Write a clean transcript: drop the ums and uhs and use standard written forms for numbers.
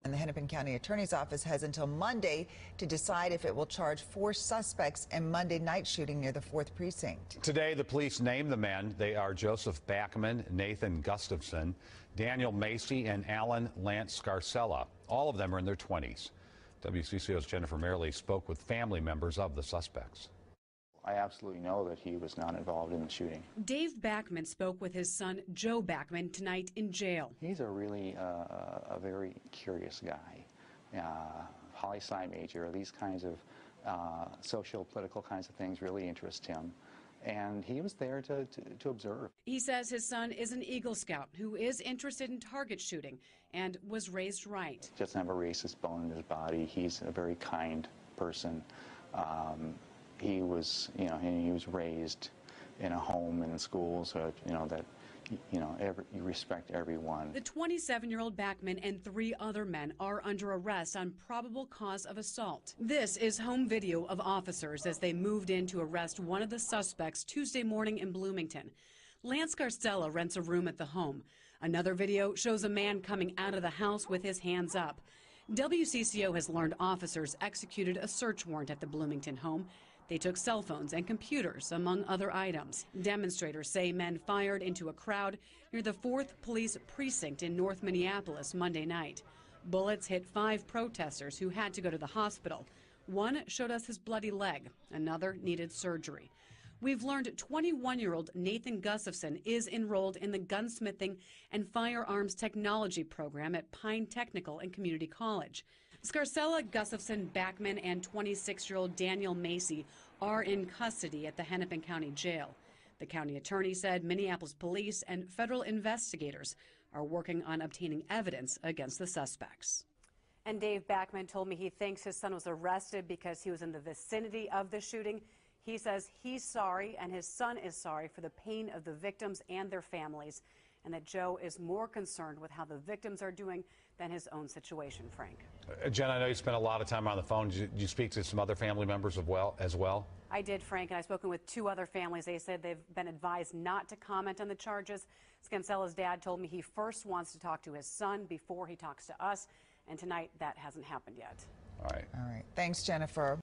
And the Hennepin County Attorney's Office has until Monday to decide if it will charge 4 suspects in Monday night shooting near the 4th Precinct. Today, the police named the men. They are Joseph Backman, Nathan Gustavsson, Daniel Macey, and Alan Lance Scarsella. All of them are in their 20s. WCCO's Jennifer Merrily spoke with family members of the suspects. I absolutely know that he was not involved in the shooting. Dave Backman spoke with his son, Joe Backman, tonight in jail. He's a really a very curious guy. Poli-sci major, these kinds of social, political kinds of things really interest him. And he was there to observe. He says his son is an Eagle Scout who is interested in target shooting and was raised right. Doesn't have a racist bone in his body. He's a very kind person. He was, he was raised in a home and in schools, that, you respect everyone. The 27-year-old Backman and 3 other men are under arrest on probable cause of assault. This is home video of officers as they moved in to arrest one of the suspects Tuesday morning in Bloomington. Lance Scarsella rents a room at the home. Another video shows a man coming out of the house with his hands up. WCCO has learned officers executed a search warrant at the Bloomington home. They took cell phones and computers, among other items. Demonstrators say men fired into a crowd near the 4th Police Precinct in North Minneapolis Monday night. Bullets hit 5 protesters who had to go to the hospital. One showed us his bloody leg. Another needed surgery. We've learned 21-year-old Nathan Gustavsson is enrolled in the gunsmithing and firearms technology program at Pine Technical and Community College. Scarsella, Gustavsson, Backman, and 26-year-old Daniel Macey are in custody at the Hennepin County Jail. The county attorney said Minneapolis police and federal investigators are working on obtaining evidence against the suspects. And Dave Backman told me he thinks his son was arrested because he was in the vicinity of the shooting. He says he's sorry and his son is sorry for the pain of the victims and their families, and that Joe is more concerned with how the victims are doing than his own situation, Frank. Jen, I know you spent a lot of time on the phone. Did you speak to some other family members as well? I did, Frank, and I've spoken with 2 other families. They said they've been advised not to comment on the charges. Scarsella's dad told me he first wants to talk to his son before he talks to us, and tonight that hasn't happened yet. All right. All right. Thanks, Jennifer.